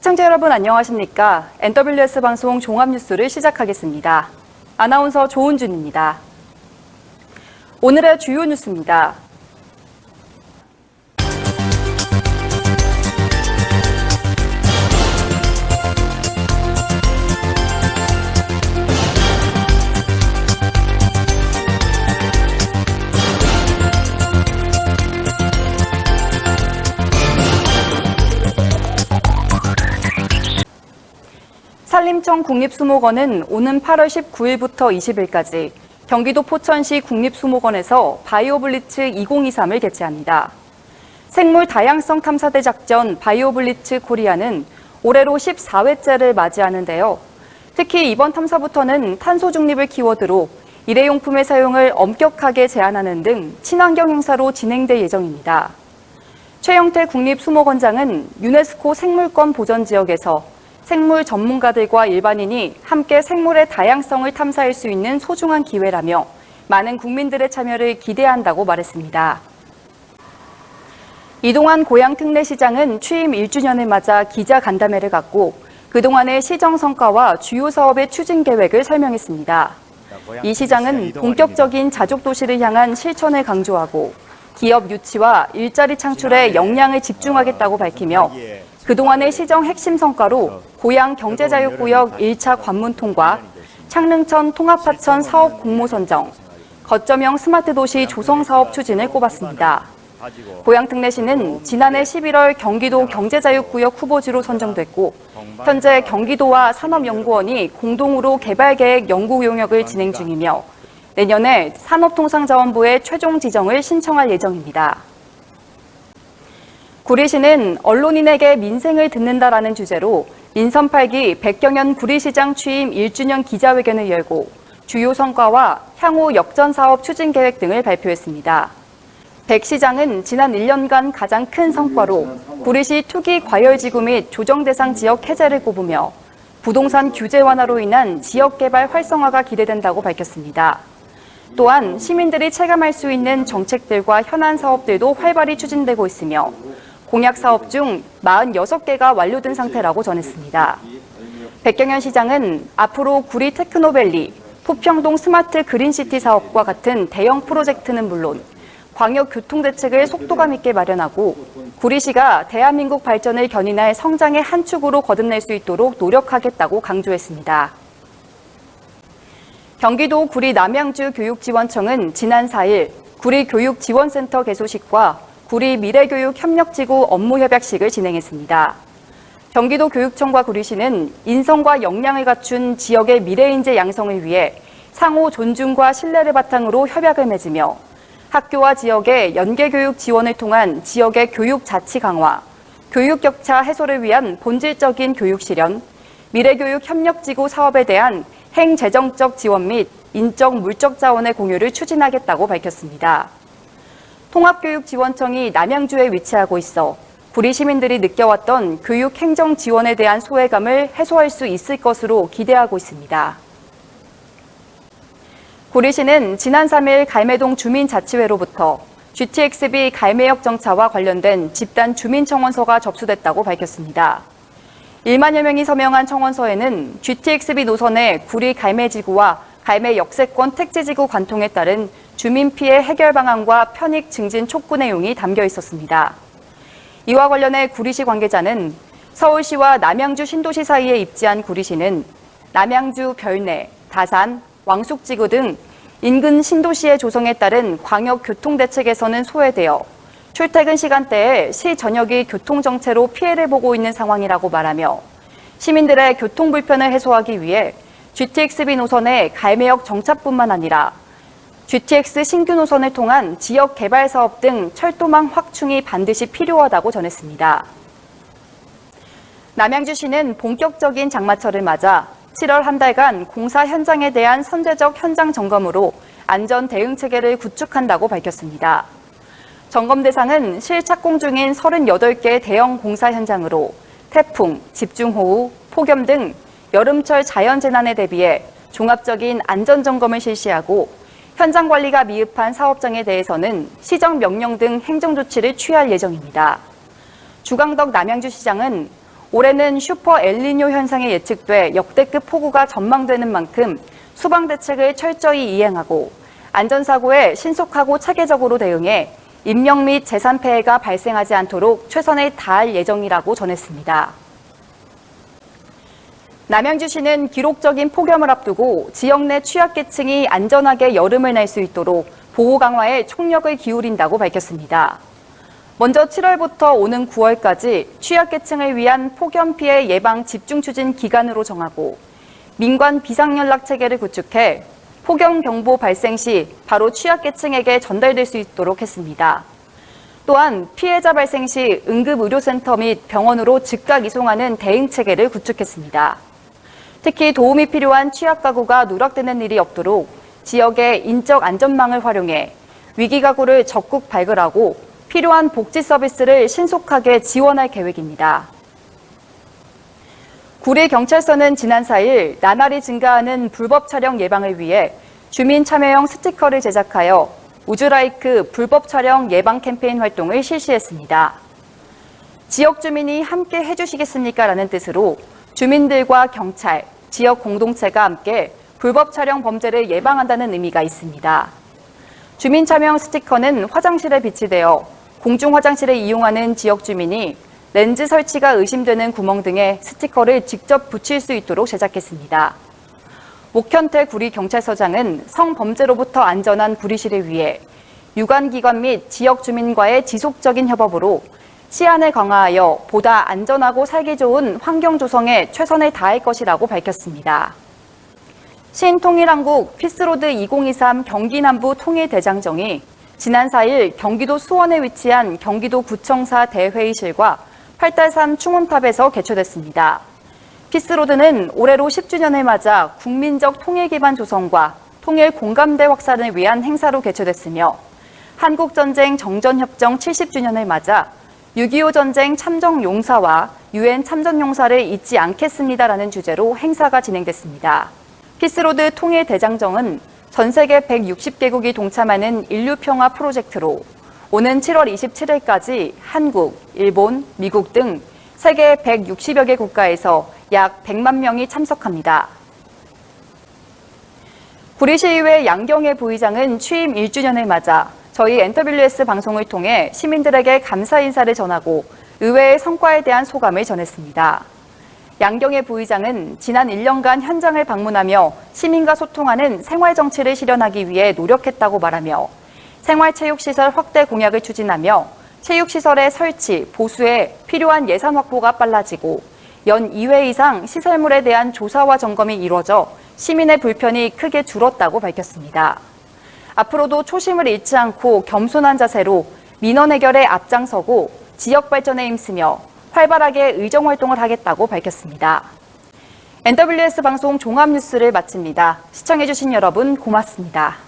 시청자 여러분 안녕하십니까? NWS 방송 종합뉴스를 시작하겠습니다. 아나운서 조은준입니다. 오늘의 주요 뉴스입니다. 산림청 국립수목원은 오는 8월 19일부터 20일까지 경기도 포천시 국립수목원에서 바이오블리츠 2023을 개최합니다. 생물 다양성 탐사대 작전 바이오블리츠 코리아는 올해로 14회째를 맞이하는데요. 특히 이번 탐사부터는 탄소 중립을 키워드로 일회용품의 사용을 엄격하게 제한하는 등 친환경 행사로 진행될 예정입니다. 최영태 국립수목원장은 유네스코 생물권 보전 지역에서 생물 전문가들과 일반인이 함께 생물의 다양성을 탐사할 수 있는 소중한 기회라며 많은 국민들의 참여를 기대한다고 말했습니다. 이동환 고양특례시장은 취임 1주년을 맞아 기자간담회를 갖고 그동안의 시정 성과와 주요 사업의 추진 계획을 설명했습니다. 이 시장은 본격적인 자족도시를 향한 실천을 강조하고 기업 유치와 일자리 창출에 역량을 집중하겠다고 밝히며 그동안의 시정 핵심 성과로 고양 경제자유구역 1차 관문 통과, 창릉천 통합하천 사업 공모 선정, 거점형 스마트 도시 조성 사업 추진을 꼽았습니다. 고양특례시는 지난해 11월 경기도 경제자유구역 후보지로 선정됐고 현재 경기도와 산업연구원이 공동으로 개발계획 연구 용역을 진행 중이며 내년에 산업통상자원부에 최종 지정을 신청할 예정입니다. 구리시는 언론인에게 민생을 듣는다라는 주제로 인선 8기 백경현 구리시장 취임 1주년 기자회견을 열고 주요 성과와 향후 역전 사업 추진 계획 등을 발표했습니다. 백 시장은 지난 1년간 가장 큰 성과로 구리시 투기 과열지구 및 조정 대상 지역 해제를 꼽으며 부동산 규제 완화로 인한 지역 개발 활성화가 기대된다고 밝혔습니다. 또한 시민들이 체감할 수 있는 정책들과 현안 사업들도 활발히 추진되고 있으며 공약 사업 중 46개가 완료된 상태라고 전했습니다. 백경현 시장은 앞으로 구리 테크노밸리, 부평동 스마트 그린시티 사업과 같은 대형 프로젝트는 물론 광역 교통대책을 속도감 있게 마련하고 구리시가 대한민국 발전을 견인할 성장의 한 축으로 거듭낼 수 있도록 노력하겠다고 강조했습니다. 경기도 구리 남양주 교육지원청은 지난 4일 구리 교육지원센터 개소식과 구리 미래교육협력지구 업무협약식을 진행했습니다. 경기도 교육청과 구리시는 인성과 역량을 갖춘 지역의 미래인재 양성을 위해 상호 존중과 신뢰를 바탕으로 협약을 맺으며 학교와 지역의 연계교육 지원을 통한 지역의 교육 자치 강화, 교육 격차 해소를 위한 본질적인 교육 실현, 미래교육 협력지구 사업에 대한 행재정적 지원 및 인적 물적 자원의 공유를 추진하겠다고 밝혔습니다. 통합교육지원청이 남양주에 위치하고 있어 구리 시민들이 느껴왔던 교육 행정 지원에 대한 소외감을 해소할 수 있을 것으로 기대하고 있습니다. 구리시는 지난 3일 갈매동 주민자치회로부터 GTX-B 갈매역 정차와 관련된 집단 주민청원서가 접수됐다고 밝혔습니다. 1만여 명이 서명한 청원서에는 GTX-B 노선의 구리 갈매지구와 갈매 역세권 택지지구 관통에 따른 주민 피해 해결 방안과 편익 증진 촉구 내용이 담겨 있었습니다. 이와 관련해 구리시 관계자는 서울시와 남양주 신도시 사이에 입지한 구리시는 남양주 별내, 다산, 왕숙지구 등 인근 신도시의 조성에 따른 광역 교통대책에서는 소외되어 출퇴근 시간대에 시 전역이 교통정체로 피해를 보고 있는 상황이라고 말하며 시민들의 교통 불편을 해소하기 위해 GTX-B 노선의 갈매역 정차뿐만 아니라 GTX 신규 노선을 통한 지역 개발 사업 등 철도망 확충이 반드시 필요하다고 전했습니다. 남양주시는 본격적인 장마철을 맞아 7월 한 달간 공사 현장에 대한 선제적 현장 점검으로 안전 대응 체계를 구축한다고 밝혔습니다. 점검 대상은 실 착공 중인 38개 대형 공사 현장으로 태풍, 집중호우, 폭염 등 여름철 자연재난에 대비해 종합적인 안전점검을 실시하고 현장 관리가 미흡한 사업장에 대해서는 시정 명령 등 행정조치를 취할 예정입니다. 주강덕 남양주시장은 올해는 슈퍼 엘니뇨 현상이 예측돼 역대급 폭우가 전망되는 만큼 수방 대책을 철저히 이행하고 안전사고에 신속하고 체계적으로 대응해 인명 및 재산 폐해가 발생하지 않도록 최선을 다할 예정이라고 전했습니다. 남양주시는 기록적인 폭염을 앞두고 지역 내 취약계층이 안전하게 여름을 낼 수 있도록 보호 강화에 총력을 기울인다고 밝혔습니다. 먼저 7월부터 오는 9월까지 취약계층을 위한 폭염 피해 예방 집중 추진 기간으로 정하고 민관 비상연락 체계를 구축해 폭염 경보 발생 시 바로 취약계층에게 전달될 수 있도록 했습니다. 또한 피해자 발생 시 응급의료센터 및 병원으로 즉각 이송하는 대응 체계를 구축했습니다. 특히 도움이 필요한 취약가구가 누락되는 일이 없도록 지역의 인적 안전망을 활용해 위기가구를 적극 발굴하고 필요한 복지 서비스를 신속하게 지원할 계획입니다. 구리경찰서는 지난 4일 나날이 증가하는 불법 촬영 예방을 위해 주민 참여형 스티커를 제작하여 우즈라이크 불법 촬영 예방 캠페인 활동을 실시했습니다. 지역 주민이 함께 해주시겠습니까? 라는 뜻으로 주민들과 경찰, 지역 공동체가 함께 불법 촬영 범죄를 예방한다는 의미가 있습니다. 주민 참여형 스티커는 화장실에 비치되어 공중 화장실을 이용하는 지역 주민이 렌즈 설치가 의심되는 구멍 등에 스티커를 직접 붙일 수 있도록 제작했습니다. 목현태 구리경찰서장은 성범죄로부터 안전한 구리시를 위해 유관기관 및 지역 주민과의 지속적인 협업으로 치안을 강화하여 보다 안전하고 살기 좋은 환경 조성에 최선을 다할 것이라고 밝혔습니다. 신통일한국 피스로드 2023 경기 남부 통일대장정이 지난 4일 경기도 수원에 위치한 경기도구청사 대회의실과 8달산 충원탑에서 개최됐습니다. 피스로드는 올해로 10주년을 맞아 국민적 통일 기반 조성과 통일 공감대 확산을 위한 행사로 개최됐으며 한국전쟁 정전협정 70주년을 맞아 6.25 전쟁 참전 용사와 UN 참전 용사를 잊지 않겠습니다라는 주제로 행사가 진행됐습니다. 피스로드 통일 대장정은 전 세계 160개국이 동참하는 인류평화 프로젝트로 오는 7월 27일까지 한국, 일본, 미국 등 세계 160여 개 국가에서 약 100만 명이 참석합니다. 구리시의회 양경애 부의장은 취임 1주년을 맞아 저희 NWS 방송을 통해 시민들에게 감사 인사를 전하고 의회의 성과에 대한 소감을 전했습니다. 양경애 부의장은 지난 1년간 현장을 방문하며 시민과 소통하는 생활정치를 실현하기 위해 노력했다고 말하며 생활체육시설 확대 공약을 추진하며 체육시설의 설치, 보수에 필요한 예산 확보가 빨라지고 연 2회 이상 시설물에 대한 조사와 점검이 이루어져 시민의 불편이 크게 줄었다고 밝혔습니다. 앞으로도 초심을 잃지 않고 겸손한 자세로 민원 해결에 앞장서고 지역 발전에 힘쓰며 활발하게 의정활동을 하겠다고 밝혔습니다. NWS 방송 종합뉴스를 마칩니다. 시청해주신 여러분 고맙습니다.